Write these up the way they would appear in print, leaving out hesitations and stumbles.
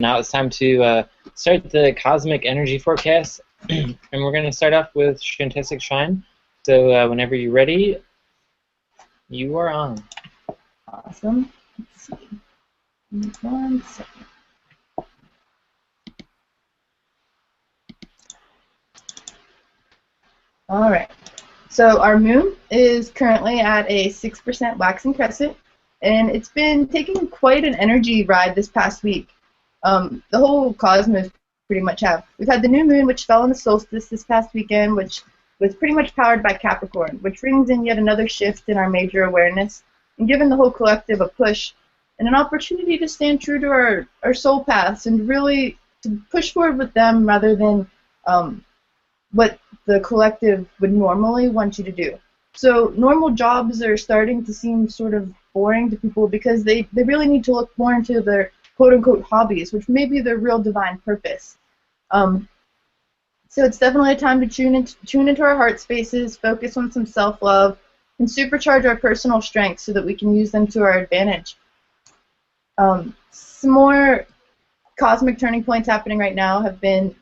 now it's time to start the cosmic energy forecast, and we're going to start off with Shantastic Shine. So whenever you're ready, you are on. Awesome. Let's see. 1 second. All right. So our moon is currently at a 6% waxing crescent, and it's been taking quite an energy ride this past week. The whole cosmos pretty much have. We've had the new moon, which fell on the solstice this past weekend, which was pretty much powered by Capricorn, which brings in yet another shift in our major awareness and given the whole collective a push and an opportunity to stand true to our soul paths and really to push forward with them rather than what the collective would normally want you to do. So normal jobs are starting to seem sort of boring to people because they really need to look more into their quote-unquote hobbies, which may be their real divine purpose. So it's definitely a time to tune into our heart spaces, focus on some self-love, and supercharge our personal strengths so that we can use them to our advantage. Some more cosmic turning points happening right now have been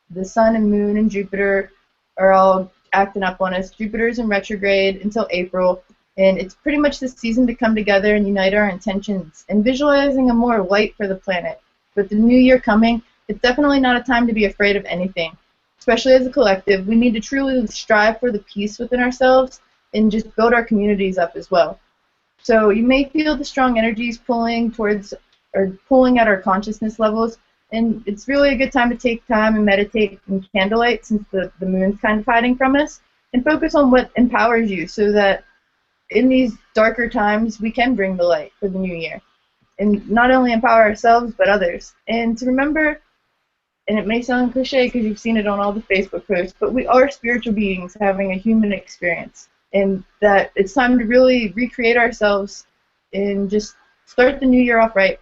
the Sun and Moon and Jupiter are all acting up on us. Jupiter's in retrograde until April, and it's pretty much the season to come together and unite our intentions and visualizing a more light for the planet. With the new year coming, it's definitely not a time to be afraid of anything. Especially as a collective, we need to truly strive for the peace within ourselves and just build our communities up as well. So you may feel the strong energies pulling towards or pulling at our consciousness levels, and it's really a good time to take time and meditate in candlelight since the moon's kind of hiding from us, and focus on what empowers you so that in these darker times we can bring the light for the new year and not only empower ourselves but others. And to remember, and it may sound cliche because you've seen it on all the Facebook posts, but we are spiritual beings having a human experience, and that it's time to really recreate ourselves and just start the new year off right.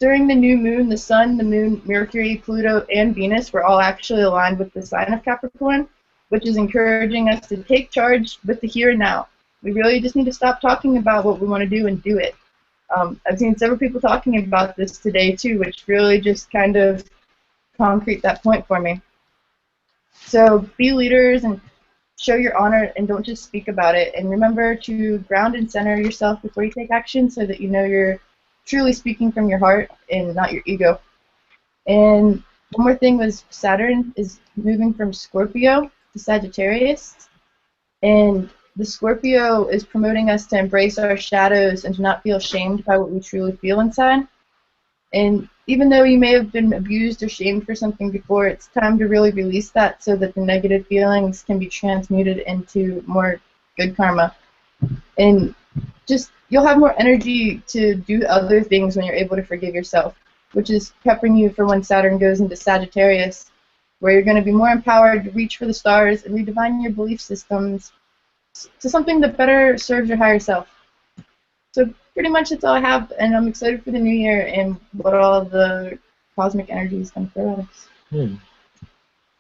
During the new moon, the Sun, the Moon, Mercury, Pluto, and Venus were all actually aligned with the sign of Capricorn, which is encouraging us to take charge with the here and now. We really just need to stop talking about what we want to do and do it. I've seen several people talking about this today too, which really just kind of concrete that point for me. So be leaders and show your honor and don't just speak about it. And remember to ground and center yourself before you take action so that you know you're truly speaking from your heart and not your ego. And one more thing was Saturn is moving from Scorpio to Sagittarius, and the Scorpio is promoting us to embrace our shadows and to not feel shamed by what we truly feel inside. And even though you may have been abused or shamed for something before, it's time to really release that so that the negative feelings can be transmuted into more good karma. And just you'll have more energy to do other things when you're able to forgive yourself, which is prepping you for when Saturn goes into Sagittarius, where you're going to be more empowered to reach for the stars and redefine your belief systems to something that better serves your higher self. So pretty much that's all I have, and I'm excited for the new year and what all the cosmic energies can throw at us.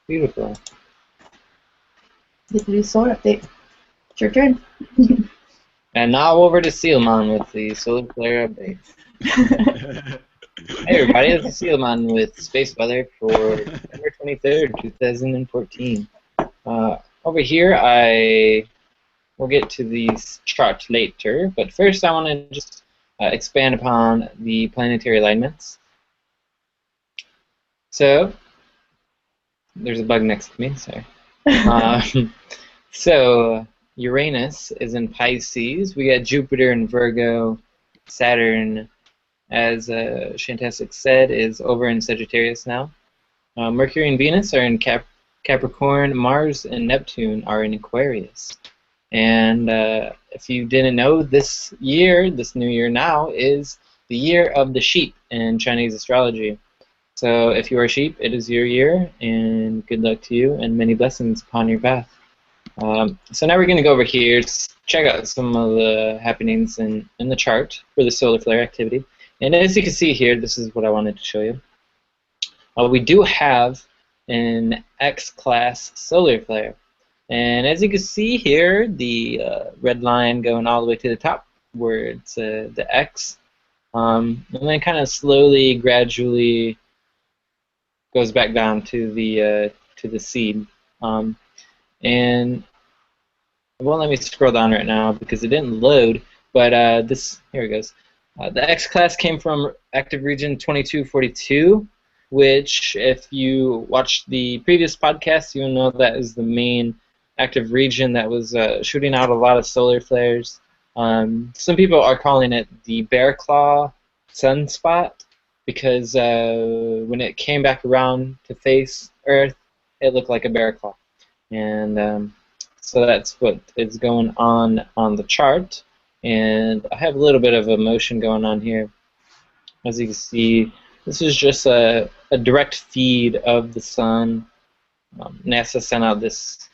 Beautiful. Get to do solar update. It's your turn. And now over to Sealman with the solar flare update. Hey everybody, it's Sealman with space weather for September 23rd, 2014. Over here I will get to these charts later, but first I want to just expand upon the planetary alignments. So, there's a bug next to me, sorry. So, Uranus is in Pisces. We got Jupiter in Virgo. Saturn, as Shantastic said, is over in Sagittarius now. Mercury and Venus are in Capricorn. Mars and Neptune are in Aquarius. And if you didn't know, this new year now, is the year of the sheep in Chinese astrology. So if you are a sheep, it is your year, and good luck to you, and many blessings upon your path. So now we're going to go over here, check out some of the happenings in the chart for the solar flare activity. And as you can see here, this is what I wanted to show you. We do have an X-class solar flare. And as you can see here, the red line going all the way to the top, where it's the X, And then kind of slowly, gradually goes back down to the seed. And it won't let me scroll down right now because it didn't load. But this here it goes. The X class came from active region 2242, which, if you watched the previous podcast, you'll know that is the main active region that was shooting out a lot of solar flares. Some people are calling it the Bear Claw sunspot because when it came back around to face Earth, it looked like a bear claw. And so that's what is going on the chart. And I have a little bit of a motion going on here. As you can see, this is just a direct feed of the sun. NASA sent out this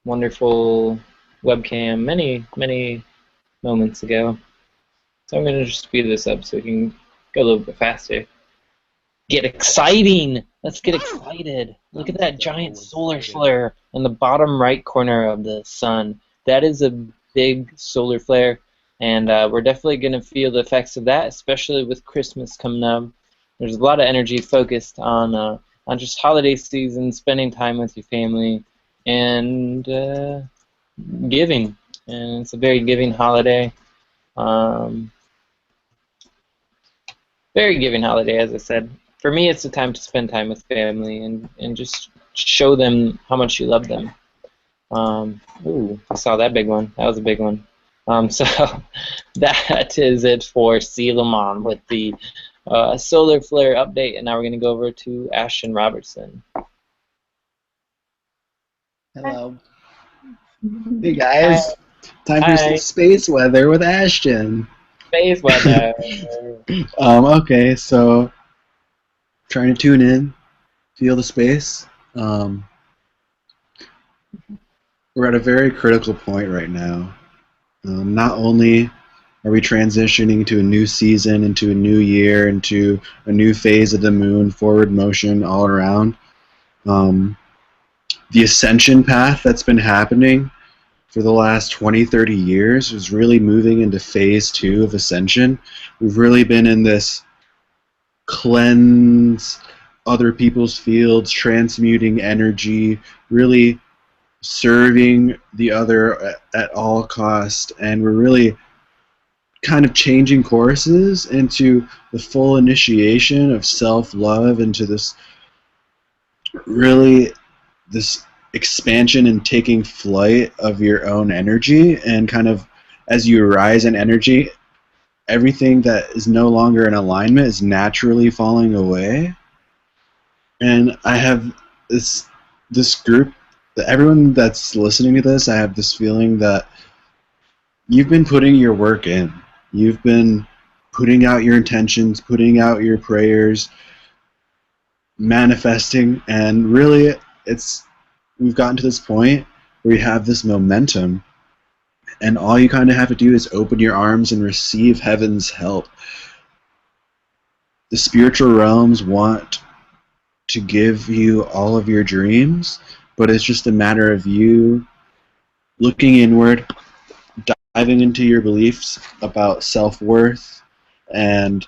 wonderful webcam many moments ago. So I'm going to just speed this up so we can go a little bit faster. Get exciting! Let's get excited. Look at that giant solar flare in the bottom right corner of the sun. That is a big solar flare, and we're definitely going to feel the effects of that, especially with Christmas coming up. There's a lot of energy focused on just holiday season, spending time with your family, and giving. And it's a very giving holiday. Very giving holiday, as I said. For me, it's a time to spend time with family and just show them how much you love them. Ooh, I saw that big one. That was a big one. So that is it for See Lamont with the solar flare update, and now we're going to go over to Ashton Robertson. Hello. Hey guys, time for some space weather with Ashton. Space weather. Okay, so trying to tune in, feel the space. We're at a very critical point right now. Not only are we transitioning to a new season, into a new year, into a new phase of the moon, forward motion all around. The ascension path that's been happening for the last 20, 30 years is really moving into phase 2 of ascension. We've really been in this cleanse other people's fields, transmuting energy, really serving the other at all cost, and we're really kind of changing courses into the full initiation of self-love, into this expansion and taking flight of your own energy, and kind of as you rise in energy, everything that is no longer in alignment is naturally falling away. And I have this group, everyone that's listening to this, I have this feeling that you've been putting your work in. You've been putting out your intentions, putting out your prayers, manifesting, and really we've gotten to this point where you have this momentum, and all you kind of have to do is open your arms and receive heaven's help. The spiritual realms want to give you all of your dreams, but it's just a matter of you looking inward, diving into your beliefs about self-worth, and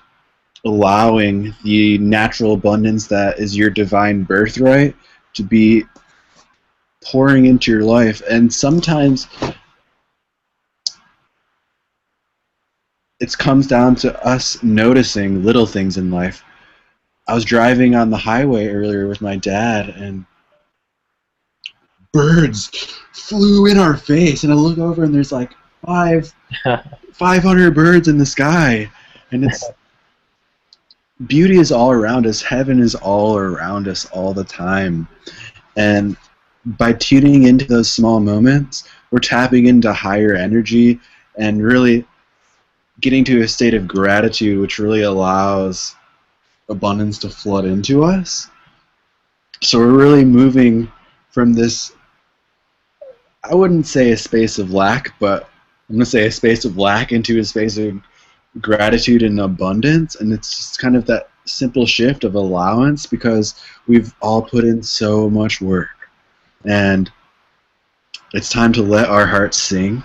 allowing the natural abundance that is your divine birthright to be pouring into your life. And sometimes it comes down to us noticing little things in life. I was driving on the highway earlier with my dad, and birds flew in our face, and I look over and there's like 500 birds in the sky, and it's beauty is all around us. Heaven is all around us all the time, and by tuning into those small moments, we're tapping into higher energy and really getting to a state of gratitude, which really allows abundance to flood into us. So we're really moving from this, I wouldn't say a space of lack, but I'm going to say a space of lack into a space of gratitude and abundance. And it's just kind of that simple shift of allowance, because we've all put in so much work. And it's time to let our hearts sing.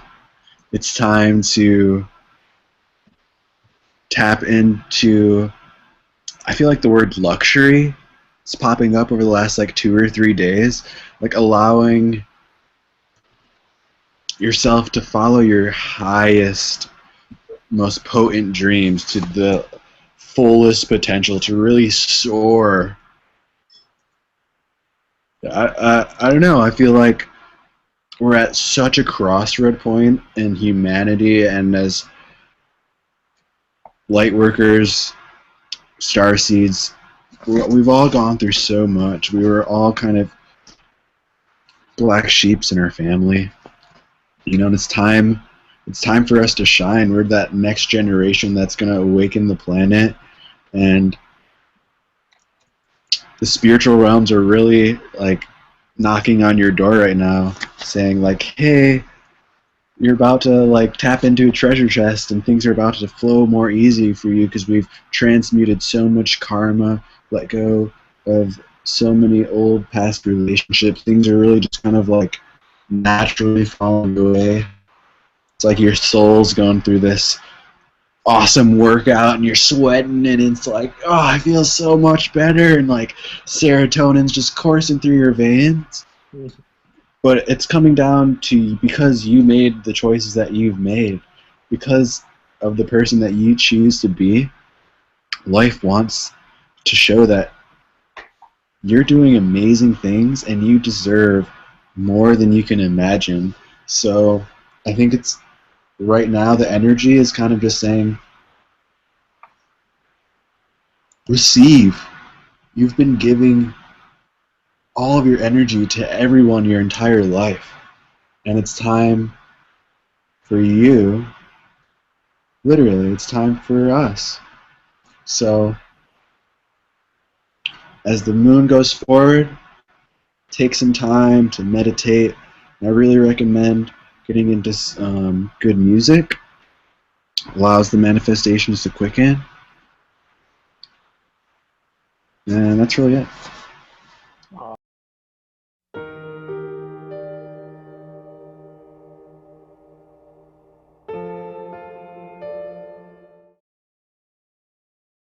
It's time to tap into, I feel like the word luxury is popping up over the last like 2 or 3 days, like allowing yourself to follow your highest, most potent dreams to the fullest potential, to really soar. I don't know. I feel like we're at such a crossroad point in humanity, and as light workers, star seeds, we've all gone through so much. We were all kind of black sheeps in our family, and it's time. It's time for us to shine. We're that next generation that's going to awaken the planet, and the spiritual realms are really like knocking on your door right now, saying like, "Hey, you're about to like tap into a treasure chest, and things are about to flow more easy for you because we've transmuted so much karma, let go of so many old past relationships. Things are really just kind of like naturally falling away. It's like your soul's going through this awesome workout and you're sweating and it's like, oh, I feel so much better, and like serotonin's just coursing through your veins. But it's coming down to, because you made the choices that you've made, because of the person that you choose to be, life wants to show that you're doing amazing things and you deserve more than you can imagine. So I think it's right now the energy is kind of just saying, receive. You've been giving all of your energy to everyone your entire life, and it's time for you. Literally, it's time for us. So as the moon goes forward, take some time to meditate. I really recommend getting into good music. Allows the manifestations to quicken. And that's really it.